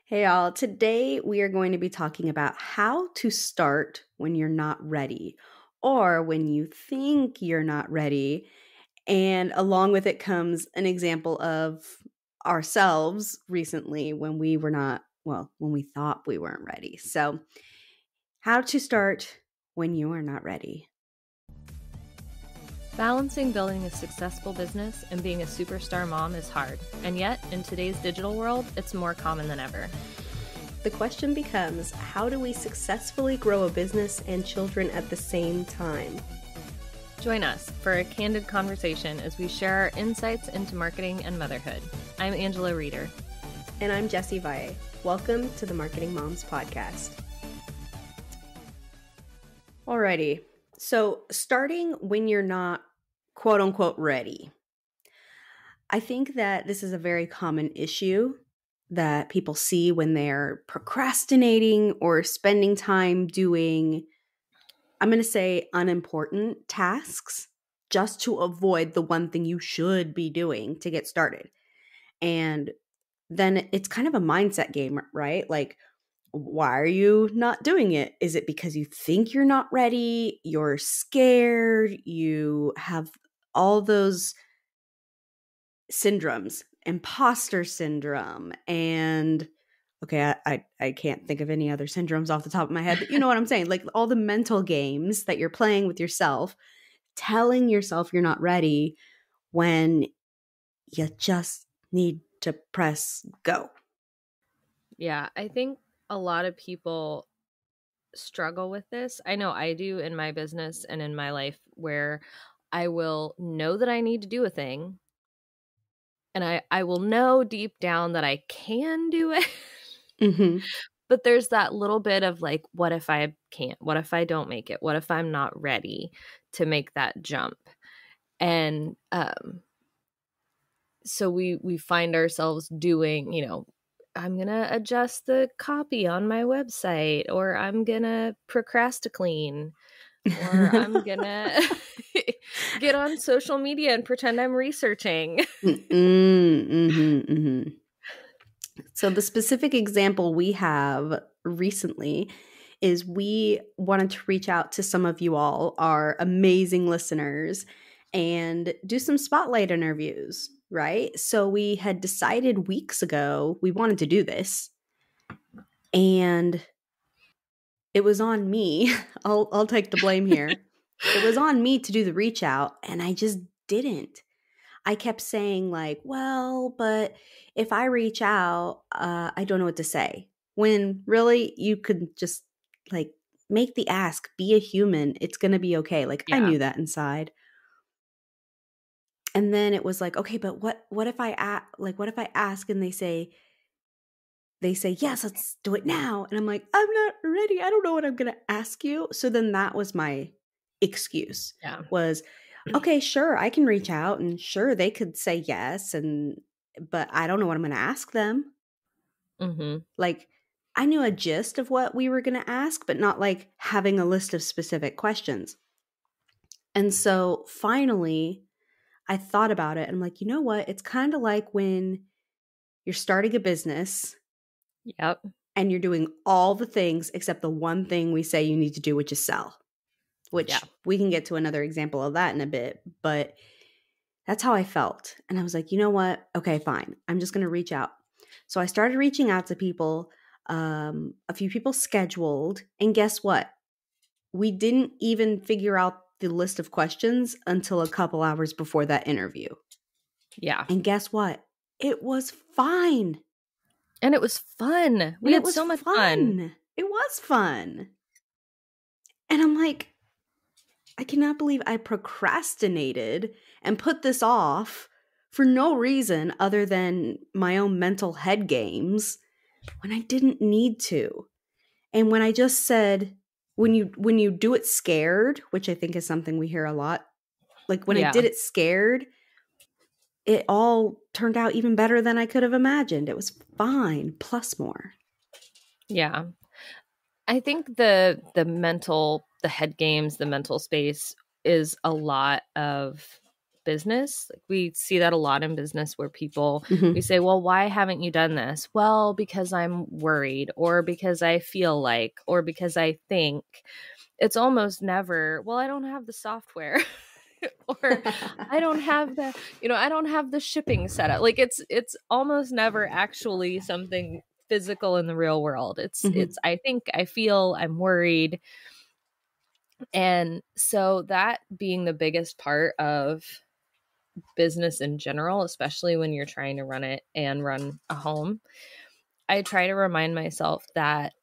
Hey, all. Today we are going to be talking about how to start when you're not ready or when you think you're not ready. And along with it comes an example of ourselves recently when we were not, well, when we thought we weren't ready. So, how to start when you are not ready. Balancing building a successful business and being a superstar mom is hard, and yet, in today's digital world, it's more common than ever. The question becomes, how do we successfully grow a business and children at the same time? Join us for a candid conversation as we share our insights into marketing and motherhood. I'm Angela Reeder. And I'm Jessie Valle. Welcome to the Marketing Moms Podcast. Alrighty, so starting when you're not quote unquote ready. I think that this is a very common issue that people see when they're procrastinating or spending time doing, I'm going to say, unimportant tasks just to avoid the one thing you should be doing to get started. And then it's kind of a mindset game, right? Like, why are you not doing it? Is it because you think you're not ready? You're scared? You have all those syndromes, imposter syndrome, and okay, I can't think of any other syndromes off the top of my head, but you know what I'm saying? Like all the mental games that you're playing with yourself, telling yourself you're not ready when you just need to press go. Yeah, I think a lot of people struggle with this. I know I do in my business and in my life, where I will know that I need to do a thing, and I will know deep down that I can do it. Mm-hmm. But there's that little bit of like, what if I can't? What if I don't make it? What if I'm not ready to make that jump? And so we find ourselves doing, I'm going to adjust the copy on my website, or I'm going to procrastinate, or I'm going to get on social media and pretend I'm researching. So the specific example we have recently is we wanted to reach out to some of you all, our amazing listeners, and do some spotlight interviews, right? So we had decided weeks ago we wanted to do this, and it was on me. I'll take the blame here. It was on me to do the reach out, and I just didn't. I kept saying like, well, but if I reach out, I don't know what to say. When really you could just like make the ask, be a human. It's going to be okay. Like I knew that inside. And then it was like, okay, but what if I ask and they say, yes, let's do it now. And I'm like, I'm not ready. I don't know what I'm going to ask you. So then that was my excuse was, okay, sure, I can reach out and sure they could say yes. But I don't know what I'm going to ask them. Mm-hmm. Like I knew a gist of what we were going to ask, but not like having a list of specific questions. And so finally I thought about it and I'm like, you know what? It's kind of like when you're starting a business. Yep. And you're doing all the things except the one thing we say you need to do, which is sell. Which we can get to another example of that in a bit. But that's how I felt. And I was like, you know what? Okay, fine. I'm just going to reach out. So I started reaching out to people. A few people scheduled. And guess what? We didn't even figure out the list of questions until a couple hours before that interview. Yeah. And guess what? It was fine. And it was fun. We had so much fun. It was fun. And I'm like, I cannot believe I procrastinated and put this off for no reason other than my own mental head games when I didn't need to. And when I just said, when you do it scared, which I think is something we hear a lot, like when I did it scared, it all turned out even better than I could have imagined. It was fine, plus more. Yeah. I think the head games, the mental space is a lot of business. Like we see that a lot in business where people, we Mhm. say, well, why haven't you done this? Well, because I'm worried, or because I feel like, or because I think. It's almost never, well, I don't have the software. Or I don't have the, I don't have the shipping set up. Like it's almost never actually something physical in the real world. Mhm. I think, I feel, I'm worried. And so that being the biggest part of business in general, especially when you're trying to run it and run a home, I try to remind myself that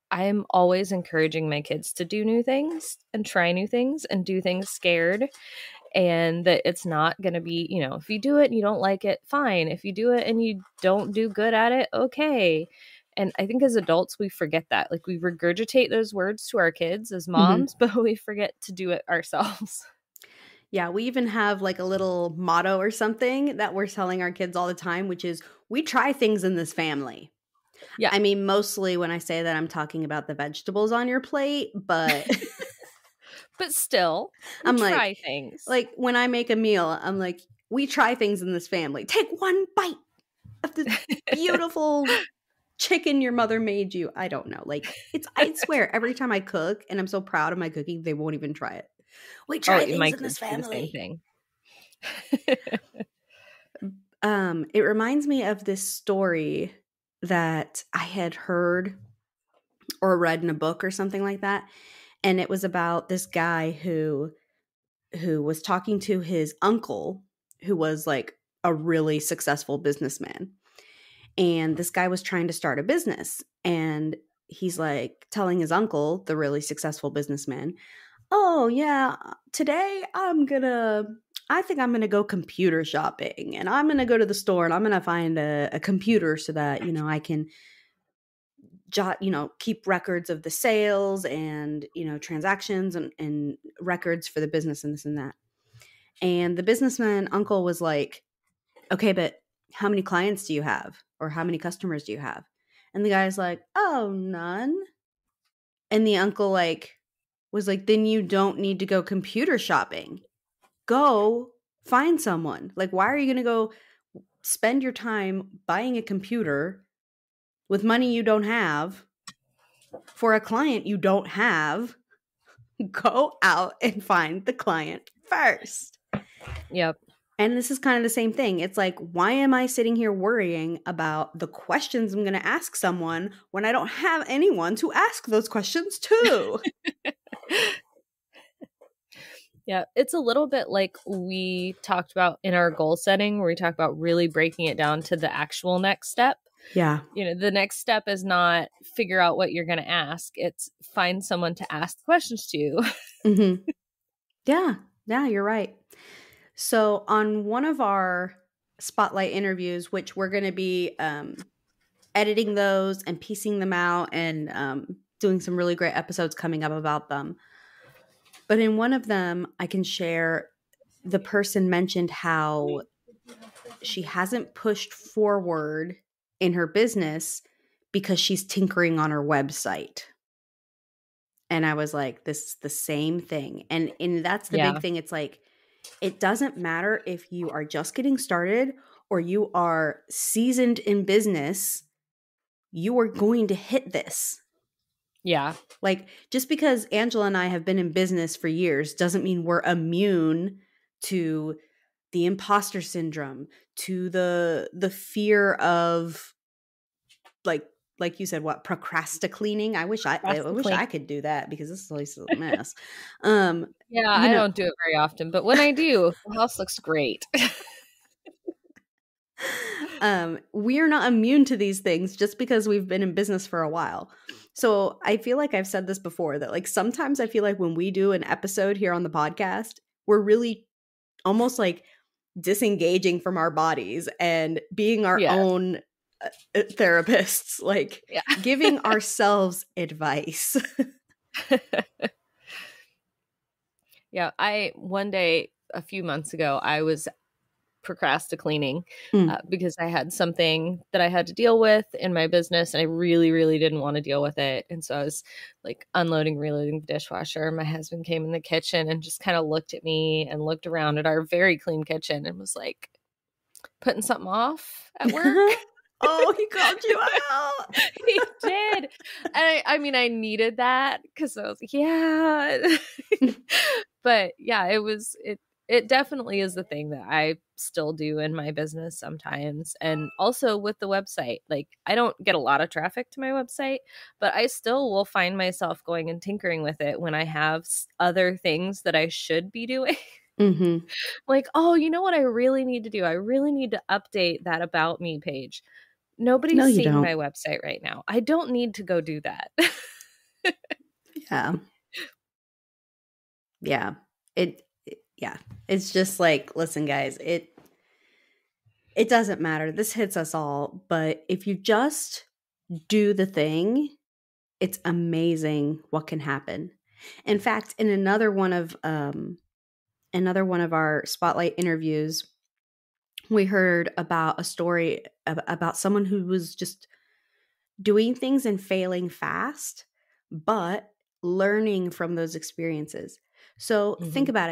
I'm always encouraging my kids to do new things and try new things and do things scared. And that it's not going to be, if you do it and you don't like it, fine. If you do it and you don't do good at it, okay. And I think as adults, we forget that. Like we regurgitate those words to our kids as Mhm. moms, but we forget to do it ourselves. Yeah, we even have like a little motto or something that we're telling our kids all the time, which is we try things in this family. Yeah. I mean, mostly when I say that, I'm talking about the vegetables on your plate, but But still, we I'm like, try things. when I make a meal, I'm like, we try things in this family. Take one bite of this beautiful chicken your mother made you. I don't know. Like, I swear, every time I cook and I'm so proud of my cooking, they won't even try it. We Oh, try things my in this kids do the same family. thing. It reminds me of this story that I had heard or read in a book or something like that. And it was about this guy who was talking to his uncle, who was like a really successful businessman. And this guy was trying to start a business. And he's like telling his uncle, the really successful businessman, oh, yeah, today I think I'm going to go computer shopping and I'm going to go to the store and I'm going to find a computer so that, I can keep records of the sales and, transactions and records for the business and this and that. And the businessman uncle was like, okay, but how many clients do you have? Or how many customers do you have? And the guy's like, oh, none. And the uncle was like, then you don't need to go computer shopping. Go find someone. Like, why are you going to go spend your time buying a computer with money you don't have for a client you don't have? Go out and find the client first. Yep. And this is kind of the same thing. It's like, why am I sitting here worrying about the questions I'm going to ask someone when I don't have anyone to ask those questions to? Yeah, it's a little bit like we talked about in our goal setting, where we talk about really breaking it down to the actual next step. Yeah. The next step is not figure out what you're going to ask. It's find someone to ask questions to. Mm-hmm. Yeah. Yeah, you're right. So on one of our spotlight interviews, which we're going to be editing those and piecing them out and doing some really great episodes coming up about them. But in one of them, I can share the person mentioned how she hasn't pushed forward in her business because she's tinkering on her website. And I was like, this is the same thing. And that's the big Yeah. thing. It's like, it doesn't matter if you are just getting started or you are seasoned in business, you are going to hit this. Yeah. Like, just because Angela and I have been in business for years doesn't mean we're immune to the imposter syndrome, to the fear of like you said, what, procrastinating. I wish I could do that because this place is a mess. Yeah, You I know, don't do it very often, but when I do, the house looks great. we're not immune to these things just because we've been in business for a while. So I feel like I've said this before that like sometimes I feel like when we do an episode here on the podcast, we're really almost like disengaging from our bodies and being our Yes. own therapists, like Yeah. giving ourselves advice. Yeah. One day a few months ago, I was procrastinating Mm. because I had something that I had to deal with in my business and I really, really didn't want to deal with it. And so I was like unloading, reloading the dishwasher. My husband came in the kitchen and just kind of looked at me and looked around at our very clean kitchen and was like, putting something off at work. Oh, he called you out. He did. And I mean, I needed that because I was like, yeah. But yeah, it definitely is the thing that I still do in my business sometimes. And also with the website, like I don't get a lot of traffic to my website, but I still will find myself going and tinkering with it when I have other things that I should be doing. Mm-hmm. Like, oh, you know what I really need to do? I really need to update that about me page. No, Nobody's you seeing don't. my website right now. I don't need to go do that. Yeah. Yeah. Yeah. It's just like, listen, guys, it doesn't matter. This hits us all, but if you just do the thing, it's amazing what can happen. In fact, in another one of our spotlight interviews, we heard about a story about someone who was just doing things and failing fast, but learning from those experiences. So think Mhm. about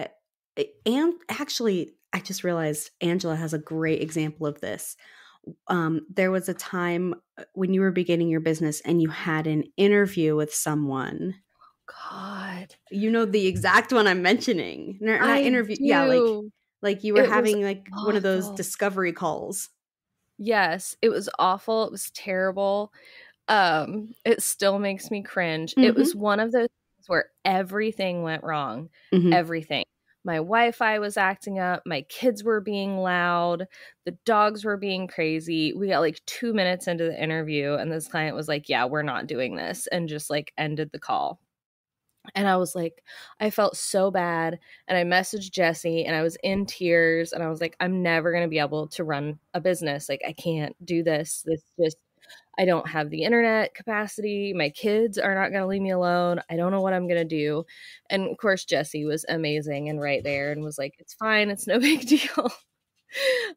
it. And actually, I just realized Angela has a great example of this. There was a time when you were beginning your business and you had an interview with someone. God, You know the exact one I'm mentioning. Not I interview. Yeah, do. like you were It was having like one of those awful. discovery calls. Yes, it was awful. It was terrible. It still makes me cringe. It was Mhm. one of those things where everything went wrong. Mhm. Everything. My Wi-Fi was acting up, my kids were being loud, the dogs were being crazy. We got like 2 minutes into the interview and this client was like, "Yeah, we're not doing this," and just like ended the call. And I was like, I felt so bad. And I messaged Jessie and I was in tears. And I was like, I'm never going to be able to run a business. Like, I can't do this. This just, I don't have the internet capacity. My kids are not going to leave me alone. I don't know what I'm going to do. And of course, Jessie was amazing and right there and was like, it's fine. It's no big deal.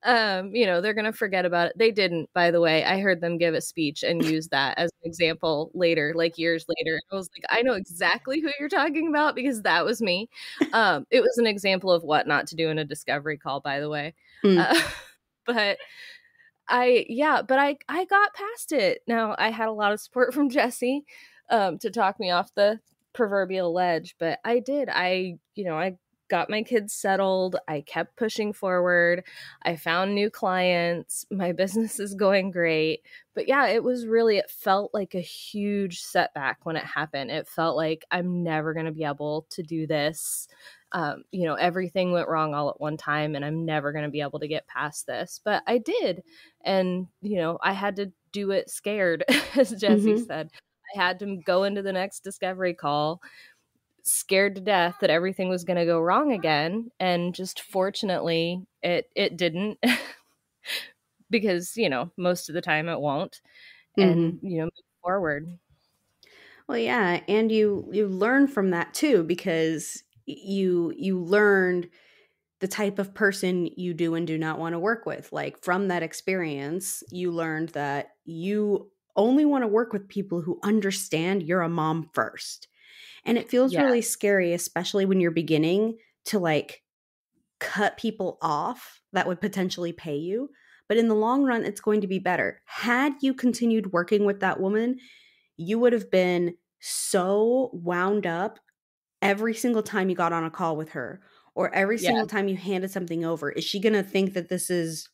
They're going to forget about it. They didn't, by the way. I heard them give a speech and use that as an example later, like years later. I was like, I know exactly who you're talking about because that was me. It was an example of what not to do in a discovery call, by the way. Mm. Uh, but I got past it. Now I had a lot of support from Jessie to talk me off the proverbial ledge, but I did. I got my kids settled. I kept pushing forward. I found new clients. My business is going great. But yeah, it felt like a huge setback when it happened. It felt like I'm never going to be able to do this. Everything went wrong all at one time and I'm never going to be able to get past this. But I did. And, I had to do it scared, as Jessie Mhm. said. I had to go into the next discovery call scared to death that everything was going to go wrong again. And just fortunately, it didn't because, most of the time it won't. And, Mhm. move forward. Well, yeah, and you learn from that too because you learned the type of person you do and do not want to work with. Like from that experience, you learned that you only want to work with people who understand you're a mom first. And it feels Yeah. really scary, especially when you're beginning to like cut people off that would potentially pay you. But in the long run, it's going to be better. Had you continued working with that woman, you would have been so wound up every single time you got on a call with her or every Yeah. single time you handed something over. Is she going to think that this is,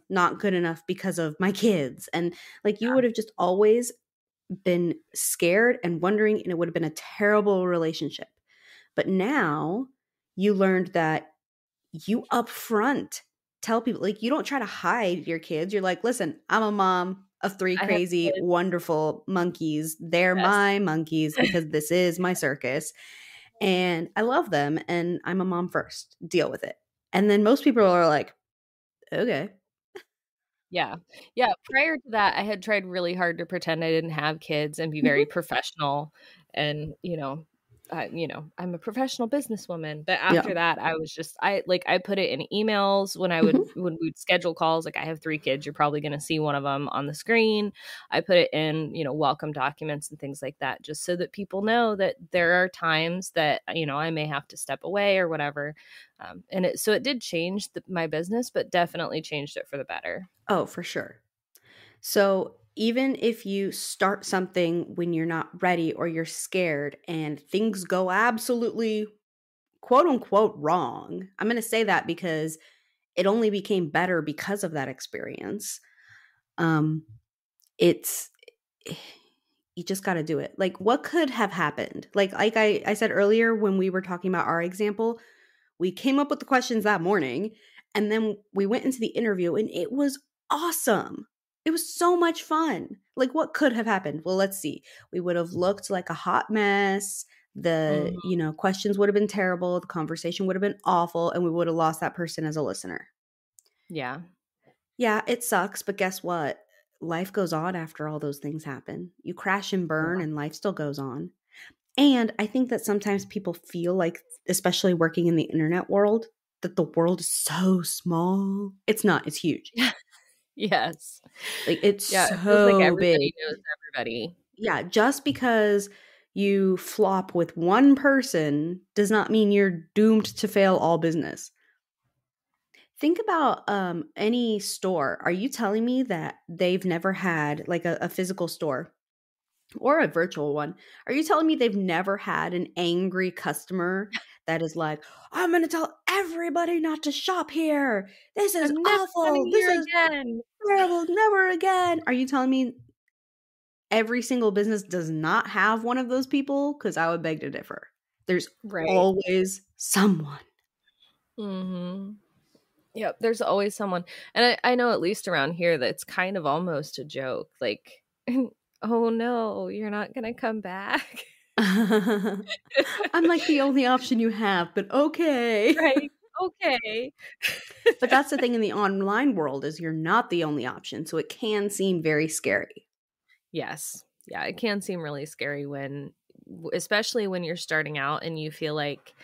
not good enough because of my kids? And like you would have just always been scared and wondering, and it would have been a terrible relationship. But now you learned that you upfront tell people, like, you don't try to hide your kids. You're like, listen, I'm a mom of three I have crazy, kids. wonderful monkeys. They're Yes. my monkeys because this is my circus. And I love them. And I'm a mom first. Deal with it. And then most people are like, okay. Yeah. Yeah. Prior to that, I had tried really hard to pretend I didn't have kids and be very Mhm. professional and, I'm a professional businesswoman. But Yeah. after that, I was just, I put it in emails Hmm. when we'd schedule calls. Like, I have 3 kids. You're probably going to see one of them on the screen. I put it in, welcome documents and things like that, just so that people know that there are times that, I may have to step away or whatever. So it did change my business, but definitely changed it for the better. Oh, for sure. So even if you start something when you're not ready or you're scared and things go absolutely quote unquote wrong, I'm going to say that because it only became better because of that experience. Um, it's you just got to do it. Like, what could have happened? Like I said earlier when we were talking about our example, we came up with the questions that morning and then we went into the interview and it was awesome. It was so much fun. Like, what could have happened? Well, let's see. We would have looked like a hot mess. The, Hmm. questions would have been terrible. The conversation would have been awful and we would have lost that person as a listener. Yeah. Yeah, it sucks, but guess what? Life goes on after all those things happen. You crash and burn Yeah. and life still goes on. And I think that sometimes people feel like, especially working in the internet world, that the world is so small. It's not, it's huge. Yes. Like, it's Yeah, it feels like so big. everybody knows everybody. Yeah, just because you flop with one person does not mean you're doomed to fail all business. Think about any store. Are you telling me that they've never had like a physical store or a virtual one? Are you telling me they've never had an angry customer that is like, I'm going to tell everybody not to shop here. This is I'm never awful. coming This here is again. terrible. Never again. Are you telling me every single business does not have one of those people? Because I would beg to differ. There's Right. always someone. Mhm. Yep, there's always someone. And I know at least around here that it's kind of almost a joke. Like, oh no, you're not gonna come back. I'm like the only option you have, but okay. Right. Okay. But that's the thing in the online world is you're not the only option, so it can seem very scary. Yes. Yeah, it can seem really scary especially when you're starting out and you feel like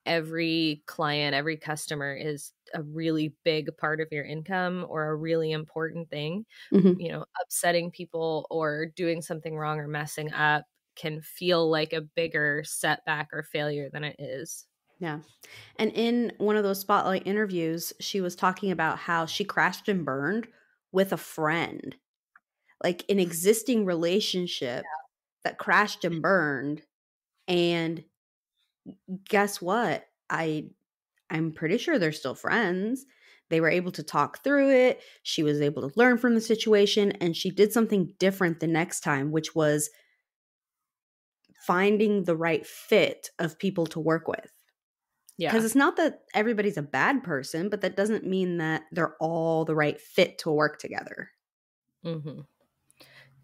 every client, every customer is a really big part of your income or a really important thing. Mhm. Upsetting people or doing something wrong or messing up can feel like a bigger setback or failure than it is. Yeah. And in one of those spotlight interviews, she was talking about how she crashed and burned with a friend, like an existing relationship that crashed and burned. And guess what? I'm pretty sure they're still friends. They were able to talk through it. She was able to learn from the situation and she did something different the next time, which was finding the right fit of people to work with. Because Yeah. it's not that everybody's a bad person, but that doesn't mean that they're all the right fit to work together. Hmm.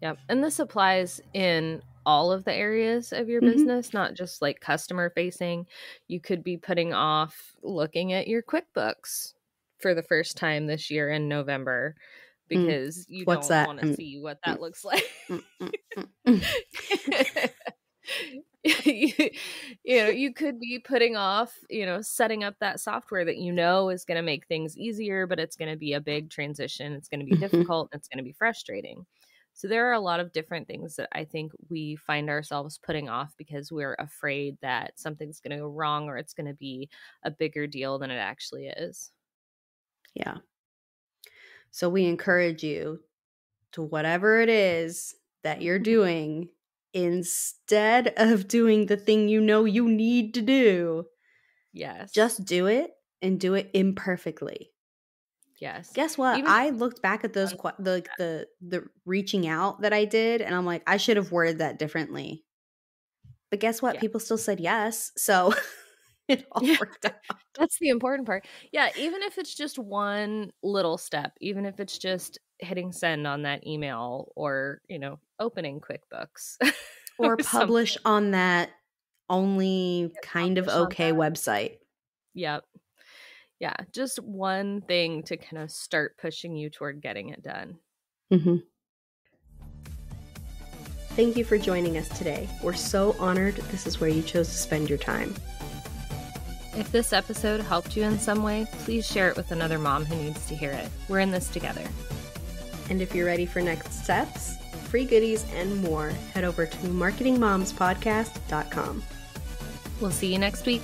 Yep. And this applies in all of the areas of your Hmm. business, not just like customer facing. You could be putting off looking at your QuickBooks for the first time this year in November Mm. because you What's don't that? want to see what that looks like. Mm, mm, mm, mm. you, you could be putting off, setting up that software that is going to make things easier, but it's going to be a big transition. It's going to be Mhm. difficult. It's going to be frustrating. So there are a lot of different things that I think we find ourselves putting off because we're afraid that something's going to go wrong or it's going to be a bigger deal than it actually is. Yeah. So we encourage you to whatever it is that you're doing, instead of doing the thing you know you need to do, Yes. just do it and do it imperfectly. Yes. Guess what? Even I looked back at those fun- the reaching out that I did and I'm like, I should have worded that differently. But guess what? yeah. People still said yes. So it all Yeah. worked out. That's the important part. Yeah, even if it's just one little step, even if it's just hitting send on that email or, opening QuickBooks or Or something. publish on that only Hit kind of publish on okay that. website. Yep. Yeah, just one thing to kind of start pushing you toward getting it done. Mhm. Thank you for joining us today. We're so honored this is where you chose to spend your time. If this episode helped you in some way, please share it with another mom who needs to hear it. We're in this together. And if you're ready for next steps, free goodies, and more, head over to marketingmomspodcast.com. We'll see you next week.